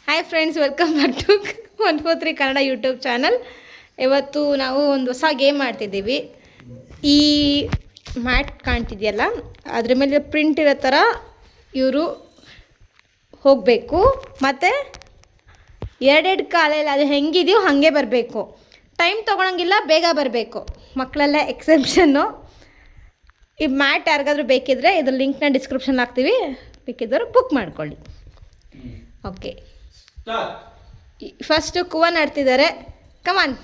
Hi friends, welcome back to 143 Kannada YouTube channel. ಇವತ್ತು ನಾವು ಒಂದು ಹೊಸ ಗೇಮ್ ಮಾಡ್ತಿದ್ದೀವಿ. ಈ ಮ್ಯಾಟ್ ಕಾಣ್ತಿದೆಯಲ್ಲ, ಅದ್ರ ಮೇಲೆ ಪ್ರಿಂಟ್ ಇರೋ ಥರ ಇವರು ಹೋಗಬೇಕು. ಮತ್ತು ಎರಡೆರಡು ಕಾಲಲ್ಲಿ ಅದು ಹೆಂಗಿದೆಯೋ ಹಾಗೆ ಬರಬೇಕು. ಟೈಮ್ ತೊಗೊಳಂಗಿಲ್ಲ, ಬೇಗ ಬರಬೇಕು. ಮಕ್ಕಳೆಲ್ಲ ಎಕ್ಸೆಪ್ಷನ್ನು. ಈ ಮ್ಯಾಟ್ ಯಾರಿಗಾದ್ರೂ ಬೇಕಿದ್ದರೆ ಇದ್ರ ಲಿಂಕ್ನ ಡಿಸ್ಕ್ರಿಪ್ಷನ್ ಹಾಕ್ತೀವಿ, ಬೇಕಿದ್ದವರು ಬುಕ್ ಮಾಡ್ಕೊಳ್ಳಿ. ಓಕೆ, ಫಸ್ಟು ಕುವನ್ ಆಡ್ತಿದ್ದಾರೆ. Come on.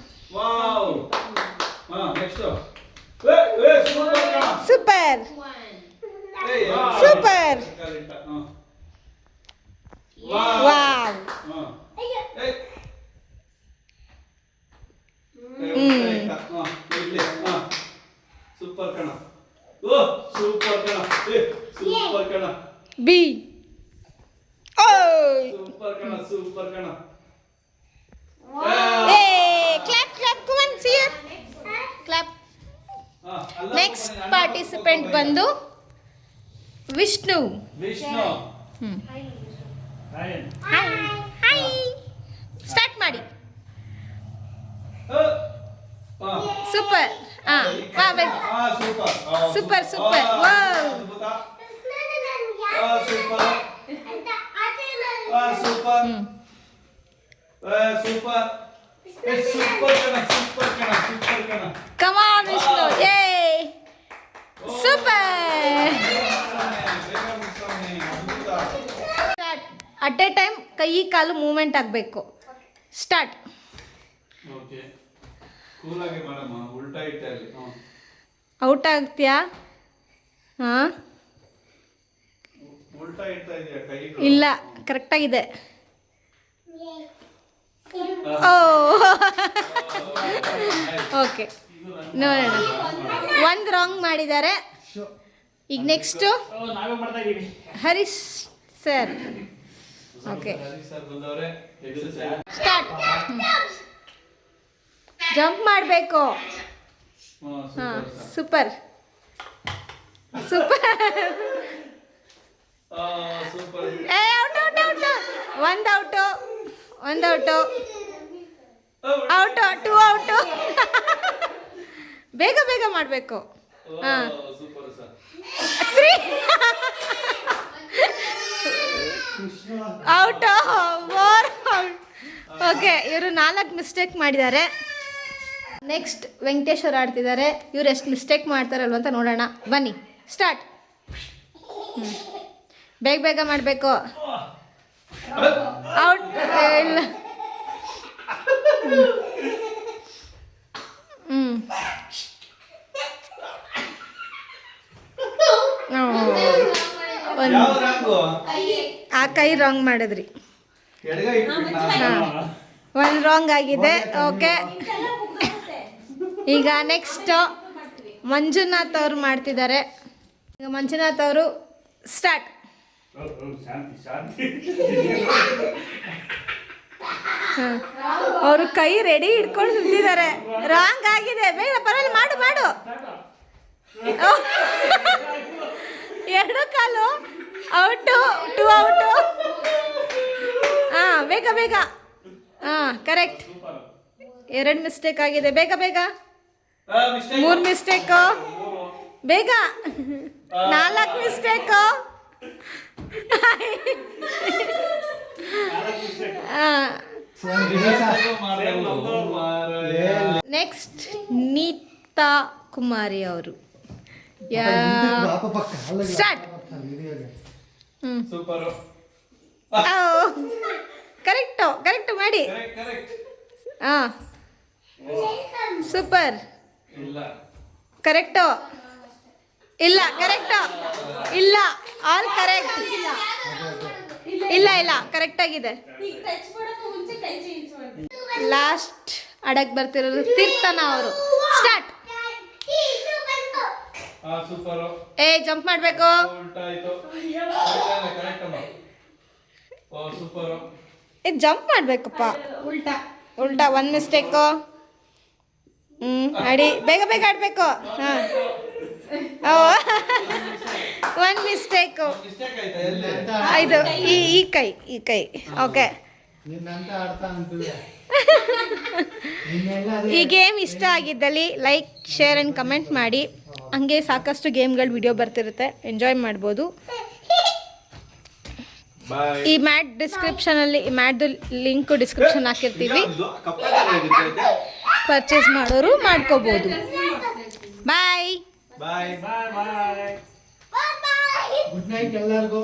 Super super. Wow. Super ಕಣ. ಓ ಸೂಪರ್ ಕಣ. ಸೂಪರ್ ಕಣ. ಬಿ. ಸೂಪರ್ ಕಣ. ಸೂಪರ್ ಕಣ. Clap clap. ಕುವನ್ see here. Clap. Next participant ಬಂದು Vishnu. Vishnu. Hi hi. Start ಮಾಡಿ. Super. Super super. Wow. Super super super. Super ಕಣ. ಸೂಪರ್ ಕಣ. ಸೂಪರ್ ಕಣ. Come on Vishnu. ಯೇ. ಸೂಪರ್. ಅಟ್ ಎ ಟೈಮ್ ಕೈ ಕಾಲು ಮೂವ್ಮೆಂಟ್ ಆಗಬೇಕು. ಸ್ಟಾರ್ಟ್. ಓಕೆ, ಕೂಲ್ ಆಗಿ ಮಾಡಮ್ಮ. ಉಲ್ಟಾ ಇಟ್ಟೆ ಅಲ್ಲಿ. ಔಟ್ ಆಗ್ತೀಯಾ? ಹಾಂ, ಉಲ್ಟಾ ಇಡ್ತಾ ಇದೆಯಾ ಕೈ? ಇಲ್ಲ, ಕರೆಕ್ಟಾಗಿದೆ. ಓ ಓಕೆ, ನೋಡೋಣ. ಒಂದು ರಾಂಗ್ ಮಾಡಿದ್ದಾರೆ. ಈಗ next Harish sir. Okay, start. Jump ಮಾಡಬೇಕು. ಹಾಂ, ಸೂಪರ್ ಸೂಪರ್. ಏ, ಔಟ್ ಔಟ್ ಔಟ್. ಒಂದು ಔಟು, ಒಂದು ಔಟು, ಔಟು, ಟೂ ಔಟು. ಬೇಗ ಬೇಗ ಮಾಡಬೇಕು. ಹಾಂ, three out, four out. Okay, ಇವರು 4 ಮಿಸ್ಟೇಕ್ ಮಾಡಿದ್ದಾರೆ. ನೆಕ್ಸ್ಟ್ ವೆಂಕಟೇಶ್ ಅವರು ಆಡ್ತಿದ್ದಾರೆ. ಇವ್ರು ಎಷ್ಟು ಮಿಸ್ಟೇಕ್ ಮಾಡ್ತಾರಲ್ವ ಅಂತ ನೋಡೋಣ. ಬನ್ನಿ, ಸ್ಟಾರ್ಟ್. ಬೇಗ ಬೇಗ ಮಾಡಬೇಕು. ಔಟ್. ಇಲ್ಲ. ಆ ಕೈ ರಾಂಗ್ ಮಾಡಿದ್ರಿ. ಒಂದು ರಾಂಗ್ ಆಗಿದೆ. ಓಕೆ, ಈಗ ನೆಕ್ಸ್ಟ್ ಮಂಜುನಾಥ್ ಅವರು ಮಾಡ್ತಿದ್ದಾರೆ. ಈಗ ಮಂಜುನಾಥ್ ಅವರು ಸ್ಟಾರ್ಟ್. ಅವರು ಕೈ ರೆಡಿ ಇಟ್ಕೊಂಡು ನಿಂತಿದ್ದಾರೆ. ರಾಂಗ್ ಆಗಿದೆ. ಬೇಗ ಪರವಾಗಿಲ್ಲ, ಮಾಡು ಮಾಡು. ಎರಡು ಕಾಲು ಔಟು, ಟೂ ಔಟು. ಹಾಂ, ಬೇಗ ಬೇಗ. ಹಾಂ, ಕರೆಕ್ಟ್. 2 ಮಿಸ್ಟೇಕ್ ಆಗಿದೆ. ಬೇಗ ಬೇಗ. 3 ಮಿಸ್ಟೇಕು. ಬೇಗ. 4 ಮಿಸ್ಟೇಕು. ನೆಕ್ಸ್ಟ್ ನೀತಾ ಕುಮಾರಿ ಅವರು. ಸ್ಟಾರ್ಟ್. ಕರೆಕ್ಟು ಕರೆಕ್ಟು ಮಾಡಿ. ಹಾಂ, ಸೂಪರ್. ಕರೆಕ್ಟು. ಇಲ್ಲ, ಕರೆಕ್ಟು. ಇಲ್ಲ, ಆಲ್ ಕರೆಕ್ಟ್. ಇಲ್ಲ ಇಲ್ಲ, ಕರೆಕ್ಟಾಗಿದೆ. ಲಾಸ್ಟ್ ಅಡಕ್ ಬರ್ತಿರೋದು ತೀರ್ಥನ ಅವರು. ಸ್ಟಾರ್ಟ್. ಏ, ಜಂಪ್ ಮಾಡಬೇಕು. ಏ, ಜಂಪ್ ಮಾಡಬೇಕಪ್ಪ. ಉಲ್ಟಾ ಉಲ್ಟಾ. 1 ಮಿಸ್ಟೇಕು. ಆಡಿ, ಬೇಗ ಬೇಗ ಆಡಬೇಕು. ಹಾಂ, ಒಂದು ಮಿಸ್ಟೇಕು. ಇದು ಈ ಕೈ ಓಕೆ. ನಿನ್ನಂತ ಆಡ್ತಾ ಅಂತೀವಿ ನಿನ್ನೆಲ್ಲ ಈ ಗೇಮ್ ಇಷ್ಟ ಆಗಿದ್ದಲ್ಲಿ ಲೈಕ್ ಶೇರ್ ಆ್ಯಂಡ್ ಕಮೆಂಟ್ ಮಾಡಿ. ಹಂಗೆ ಸಾಕಷ್ಟು ಗೇಮ್ಗಳ ವಿಡಿಯೋ ಬರ್ತಿರುತ್ತೆ, ಎಂಜಾಯ್ ಮಾಡ್ಬೋದು. ಬಾಯ್. ಈ ಮ್ಯಾಟ್ ಡಿಸ್ಕ್ರಿಪ್ಷನಲ್ಲಿ ಈ ಮ್ಯಾಟ್ದು ಲಿಂಕು ಡಿಸ್ಕ್ರಿಪ್ಷನ್ ಹಾಕಿರ್ತೀವಿ, ಪರ್ಚೇಸ್ ಮಾಡೋರು ಮಾಡ್ಕೋಬೋದು. ಬಾಯ್. ಬಾಯ್. ಗುಡ್ ನೈಟ್ ಎಲ್ಲರಿಗೂ.